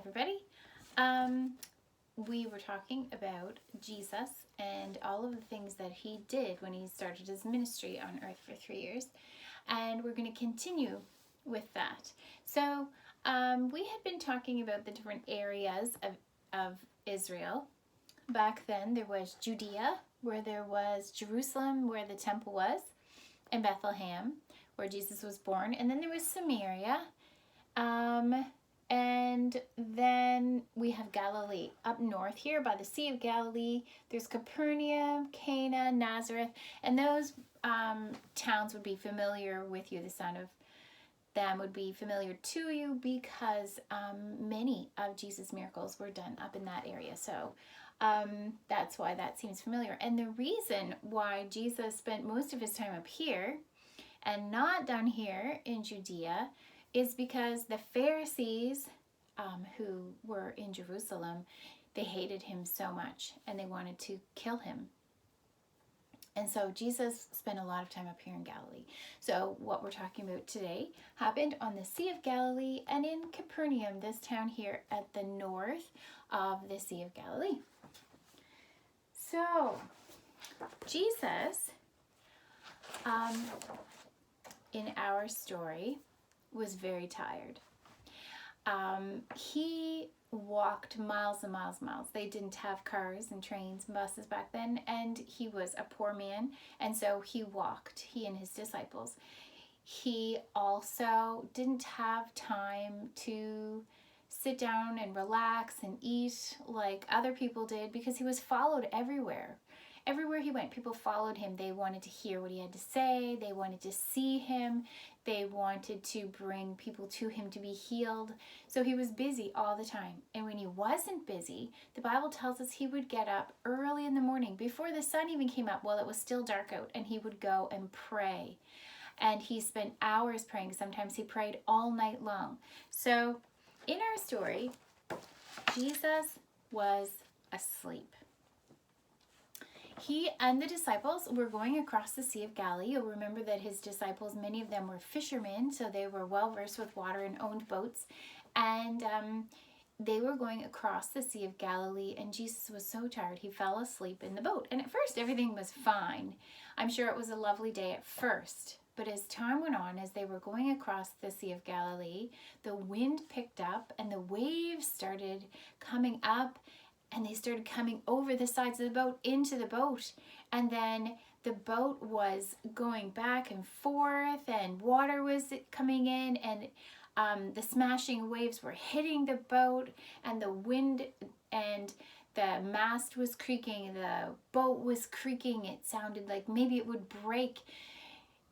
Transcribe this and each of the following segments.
everybody. We were talking about Jesus and all of the things that he did when he started his ministry on earth for 3 years. And we're going to continue with that. So we had been talking about the different areas of Israel. Back then there was Judea, where there was Jerusalem, where the temple was, and Bethlehem, where Jesus was born. And then there was Samaria. And then we have Galilee up north here by the Sea of Galilee. There's Capernaum, Cana, Nazareth, and those towns would be familiar with you. The son of them would be familiar to you because many of Jesus' miracles were done up in that area. So that's why that seems familiar. And the reason why Jesus spent most of his time up here and not down here in Judea is because the Pharisees who were in Jerusalem, they hated him so much and they wanted to kill him. And so Jesus spent a lot of time up here in Galilee. So what we're talking about today happened on the Sea of Galilee and in Capernaum, this town here at the north of the Sea of Galilee. So Jesus, in our story, was very tired. He walked miles and miles and miles. They didn't have cars and trains and buses back then, and he was a poor man, and so he walked, he and his disciples. He also didn't have time to sit down and relax and eat like other people did because he was followed everywhere. Everywhere he went, people followed him. They wanted to hear what he had to say. They wanted to see him. They wanted to bring people to him to be healed. So he was busy all the time. And when he wasn't busy, the Bible tells us he would get up early in the morning before the sun even came up while it was still dark out, and he would go and pray. And he spent hours praying. Sometimes he prayed all night long. So in our story, Jesus was asleep. He and the disciples were going across the Sea of Galilee. You'll remember that his disciples, many of them were fishermen, so they were well versed with water and owned boats. And they were going across the Sea of Galilee, and Jesus was so tired he fell asleep in the boat. And at first everything was fine. I'm sure it was a lovely day at first. But as time went on, as they were going across the Sea of Galilee, the wind picked up and the waves started coming up. And they started coming over the sides of the boat into the boat. And then the boat was going back and forth and water was coming in and the smashing waves were hitting the boat and the wind and the mast was creaking, the boat was creaking. It sounded like maybe it would break.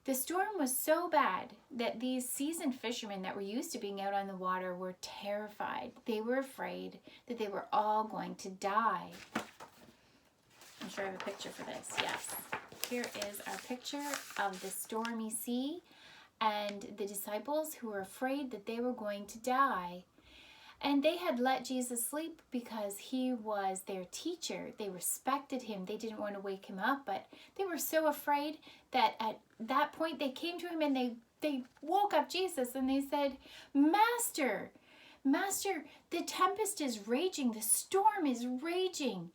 The storm was so bad that these seasoned fishermen that were used to being out on the water were terrified. They were afraid that they were all going to die. I'm sure I have a picture for this. Yes. Here is our picture of the stormy sea and the disciples who were afraid that they were going to die. And they had let Jesus sleep because he was their teacher. They respected him. They didn't want to wake him up, but they were so afraid that at that point they came to him and they woke up Jesus and they said, Master, the tempest is raging. The storm is raging.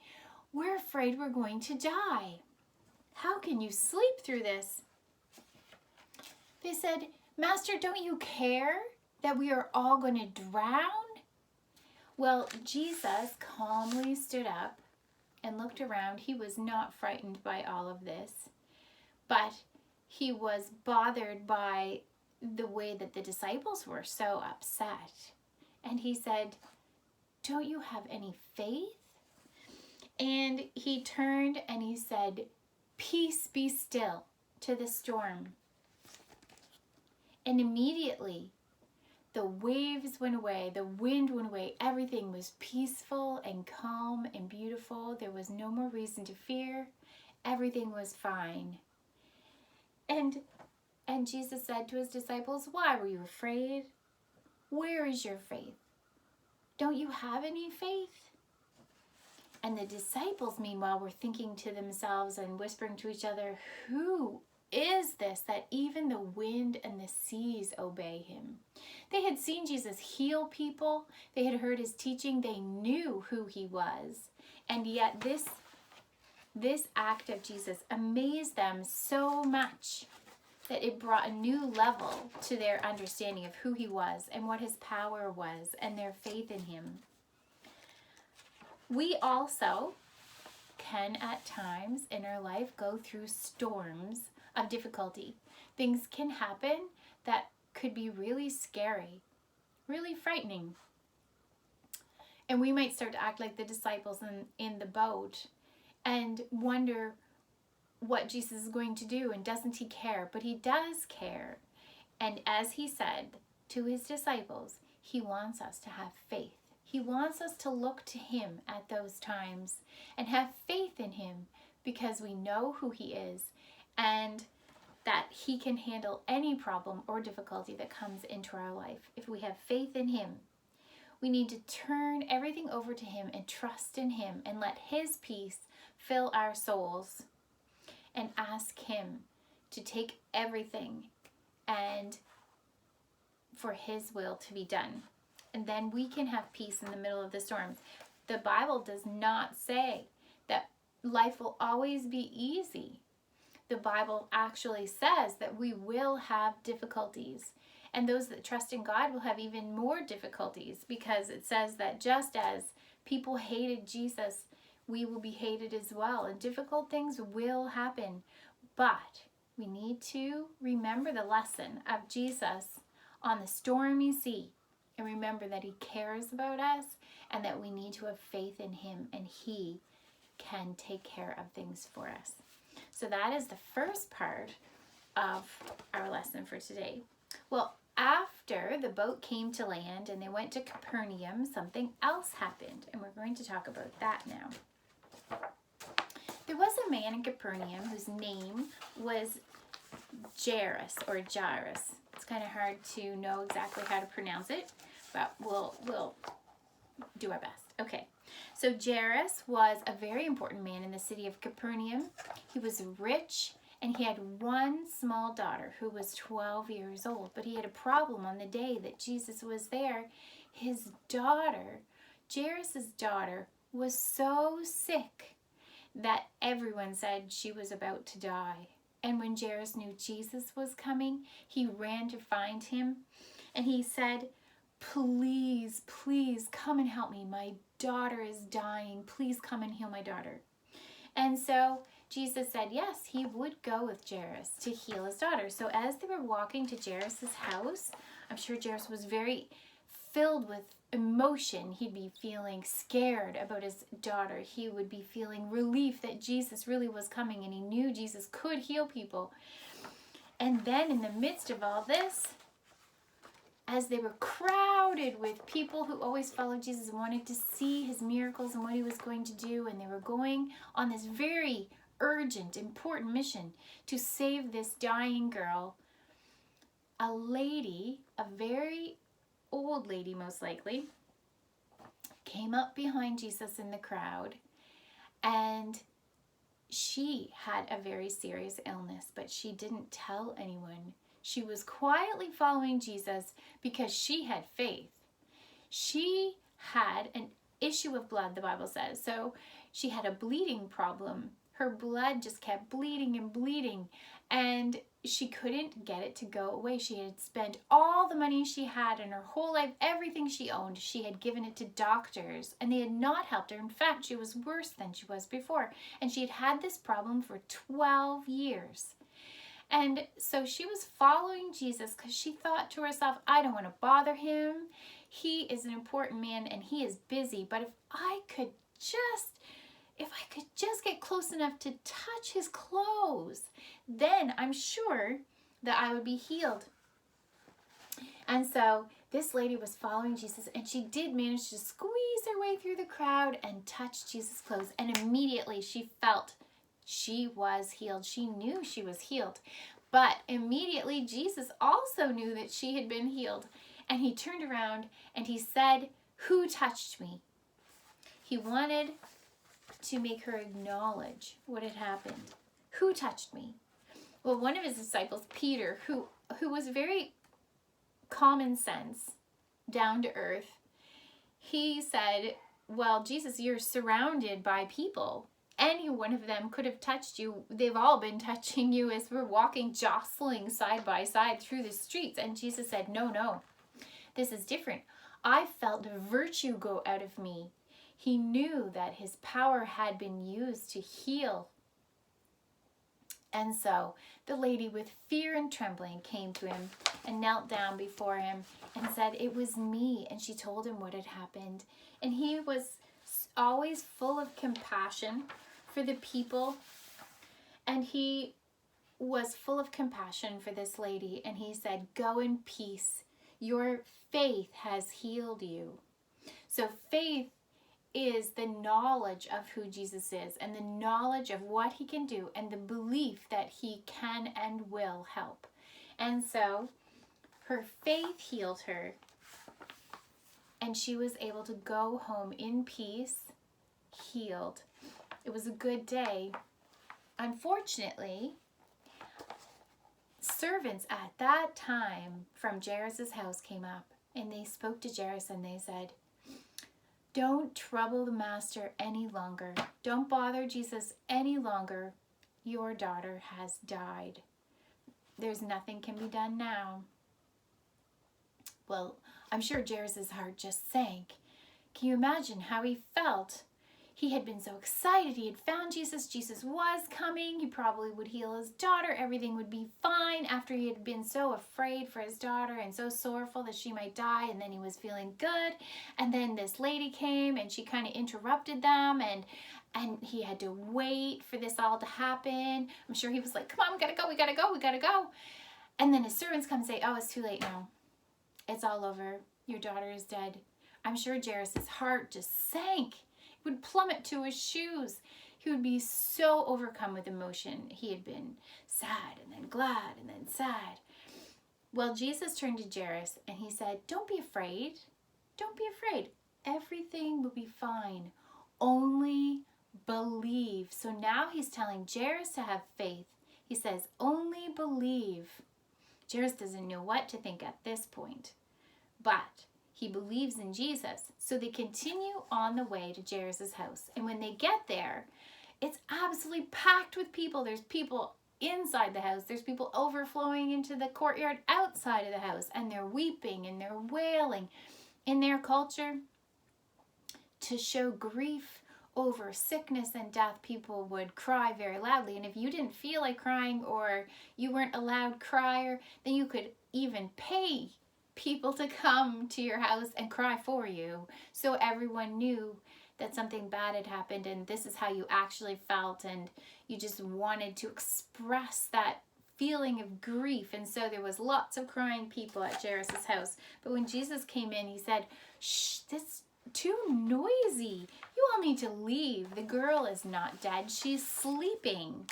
We're afraid we're going to die. How can you sleep through this? They said, Master, don't you care that we are all going to drown? Well, Jesus calmly stood up and looked around. He was not frightened by all of this, but he was bothered by the way that the disciples were so upset. And he said, don't you have any faith? And he turned and he said, peace, be still, to the storm. And immediately, the waves went away, the wind went away, everything was peaceful and calm and beautiful. There was no more reason to fear. Everything was fine. And Jesus said to his disciples, why were you afraid? Where is your faith? Don't you have any faith? And the disciples, meanwhile, were thinking to themselves and whispering to each other, who is this that even the wind and the seas obey him? They had seen Jesus heal people. They had heard his teaching. They knew who he was. And yet this act of Jesus amazed them so much that it brought a new level to their understanding of who he was and what his power was and their faith in him. We also can at times in our life go through storms of difficulty. Things can happen that could be really scary, really frightening. And we might start to act like the disciples in the boat and wonder what Jesus is going to do, and doesn't he care? But he does care. And as he said to his disciples, he wants us to have faith. He wants us to look to him at those times and have faith in him, because we know who he is and that he can handle any problem or difficulty that comes into our life. If we have faith in him, we need to turn everything over to him and trust in him and let his peace fill our souls, and ask him to take everything and for his will to be done. And then we can have peace in the middle of the storms. The Bible does not say that life will always be easy. The Bible actually says that we will have difficulties. And those that trust in God will have even more difficulties, because it says that just as people hated Jesus, we will be hated as well. And difficult things will happen. But we need to remember the lesson of Jesus on the stormy sea. And remember that he cares about us and that we need to have faith in him, and he can take care of things for us. So that is the first part of our lesson for today. Well, after the boat came to land and they went to Capernaum, something else happened, and we're going to talk about that now. There was a man in Capernaum whose name was Jairus or Jairus. It's kind of hard to know exactly how to pronounce it, but we'll do our best. Okay, so Jairus was a very important man in the city of Capernaum. He was rich, and he had one small daughter who was 12 years old. But he had a problem on the day that Jesus was there. His daughter, Jairus' daughter, was so sick that everyone said she was about to die. And when Jairus knew Jesus was coming, he ran to find him, and he said, "Please, please come and help me. My daughter is dying. Please come and heal my daughter." And so Jesus said yes, he would go with Jairus to heal his daughter. So as they were walking to Jairus' house, I'm sure Jairus was very filled with emotion. He'd be feeling scared about his daughter. He would be feeling relief that Jesus really was coming, and he knew Jesus could heal people. And then in the midst of all this, as they were crowded with people who always followed Jesus and wanted to see his miracles and what he was going to do, and they were going on this very urgent, important mission to save this dying girl, a lady, a very old lady most likely, came up behind Jesus in the crowd, and she had a very serious illness, but she didn't tell anyone. She was quietly following Jesus because she had faith. She had an issue of blood, the Bible says. So she had a bleeding problem. Her blood just kept bleeding and bleeding, and she couldn't get it to go away. She had spent all the money she had in her whole life, everything she owned. She had given it to doctors, and they had not helped her. In fact, she was worse than she was before, and she had had this problem for 12 years. And so she was following Jesus because she thought to herself, I don't want to bother him. He is an important man and he is busy, but if I could just get close enough to touch his clothes, then I'm sure that I would be healed. And so this lady was following Jesus, and she did manage to squeeze her way through the crowd and touch Jesus' clothes, and immediately she felt she was healed. She knew she was healed. But immediately Jesus also knew that she had been healed. And he turned around and he said, "Who touched me?" He wanted to make her acknowledge what had happened. Who touched me? Well, one of his disciples, Peter, who was very common sense, down to earth, he said, well, Jesus, you're surrounded by people. Any one of them could have touched you. They've all been touching you as we're walking, jostling side by side through the streets. And Jesus said, no, no, this is different. I felt virtue go out of me. He knew that his power had been used to heal. And so the lady, with fear and trembling, came to him and knelt down before him and said, it was me. And she told him what had happened. And he was always full of compassion for the people. And he was full of compassion for this lady. And he said, go in peace. Your faith has healed you. So faith is the knowledge of who Jesus is and the knowledge of what he can do and the belief that he can and will help. And so her faith healed her and she was able to go home in peace, healed. It was a good day. Unfortunately, servants at that time from Jairus' house came up and they spoke to Jairus and they said, don't trouble the master any longer. Don't bother Jesus any longer. Your daughter has died. There's nothing can be done now. Well, I'm sure Jairus' heart just sank. Can you imagine how he felt? He had been so excited. He had found Jesus. Jesus was coming. He probably would heal his daughter. Everything would be fine after he had been so afraid for his daughter and so sorrowful that she might die. And then he was feeling good. And then this lady came and she kind of interrupted them. And he had to wait for this all to happen. I'm sure he was like, come on, we gotta go, we gotta go, we gotta go. And then his servants come and say, oh, it's too late now. It's all over. Your daughter is dead. I'm sure Jairus' heart just sank. Would plummet to his shoes. He would be so overcome with emotion. He had been sad and then glad and then sad. Well, Jesus turned to Jairus and he said, don't be afraid. Don't be afraid. Everything will be fine. Only believe. So now he's telling Jairus to have faith. He says, only believe. Jairus doesn't know what to think at this point, but he believes in Jesus. So they continue on the way to Jairus' house. And when they get there, it's absolutely packed with people. There's people inside the house. There's people overflowing into the courtyard outside of the house. And they're weeping and they're wailing. In their culture, to show grief over sickness and death, people would cry very loudly. And if you didn't feel like crying or you weren't a loud crier, then you could even pay people to come to your house and cry for you, so everyone knew that something bad had happened and this is how you actually felt, and you just wanted to express that feeling of grief. And so there was lots of crying people at Jairus' house. But when Jesus came in, he said, shh, this too noisy. You all need to leave. The girl is not dead. She's sleeping.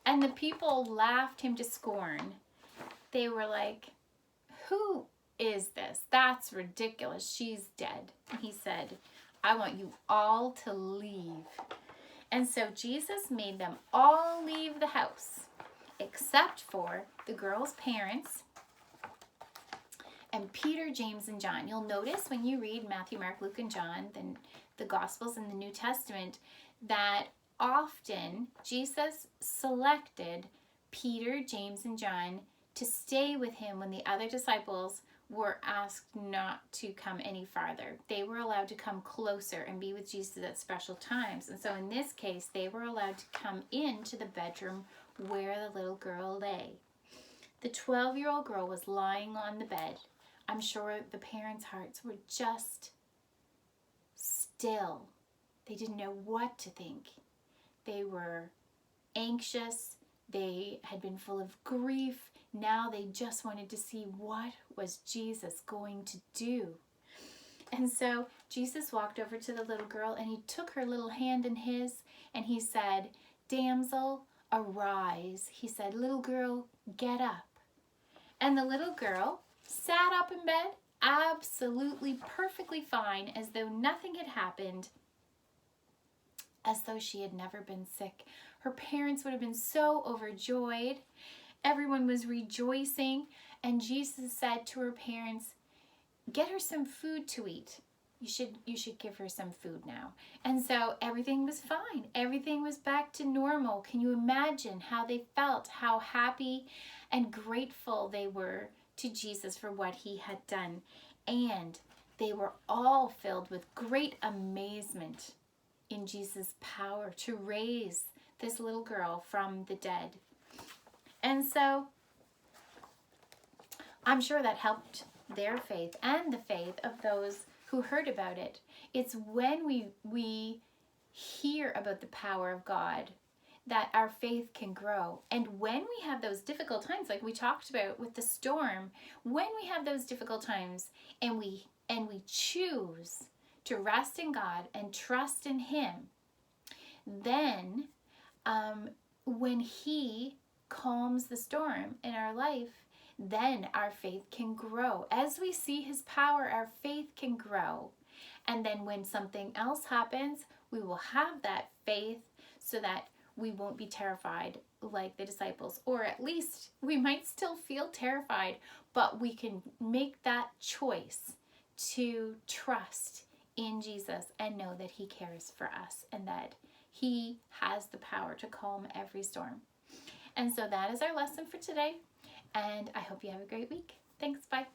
And the people laughed him to scorn. They were like, who is this? That's ridiculous. She's dead. And he said, I want you all to leave. And so Jesus made them all leave the house, except for the girl's parents and Peter, James, and John. You'll notice when you read Matthew, Mark, Luke, and John, then the Gospels in the New Testament, that often Jesus selected Peter, James, and John to stay with him when the other disciples were asked not to come any farther. They were allowed to come closer and be with Jesus at special times. And so in this case, they were allowed to come into the bedroom where the little girl lay. The 12-year-old girl was lying on the bed. I'm sure the parents' hearts were just still. They didn't know what to think. They were anxious. They had been full of grief. Now they just wanted to see what was Jesus going to do. And so Jesus walked over to the little girl and he took her little hand in his and he said, damsel, arise. He said, little girl, get up. And the little girl sat up in bed, absolutely perfectly fine, as though nothing had happened, as though she had never been sick. Her parents would have been so overjoyed. Everyone was rejoicing, and Jesus said to her parents, get her some food to eat. You should give her some food now. And so everything was fine. Everything was back to normal. Can you imagine how they felt, how happy and grateful they were to Jesus for what he had done? And they were all filled with great amazement in Jesus' power to raise this little girl from the dead. And so I'm sure that helped their faith and the faith of those who heard about it. It's when we hear about the power of God that our faith can grow. And when we have those difficult times, like we talked about with the storm, when we have those difficult times and we choose to rest in God and trust in him, then when he calms the storm in our life, then our faith can grow. As we see his power, our faith can grow. And then when something else happens, we will have that faith so that we won't be terrified like the disciples. Or at least we might still feel terrified, but we can make that choice to trust in Jesus and know that he cares for us and that he has the power to calm every storm. And so that is our lesson for today. And I hope you have a great week. Thanks. Bye.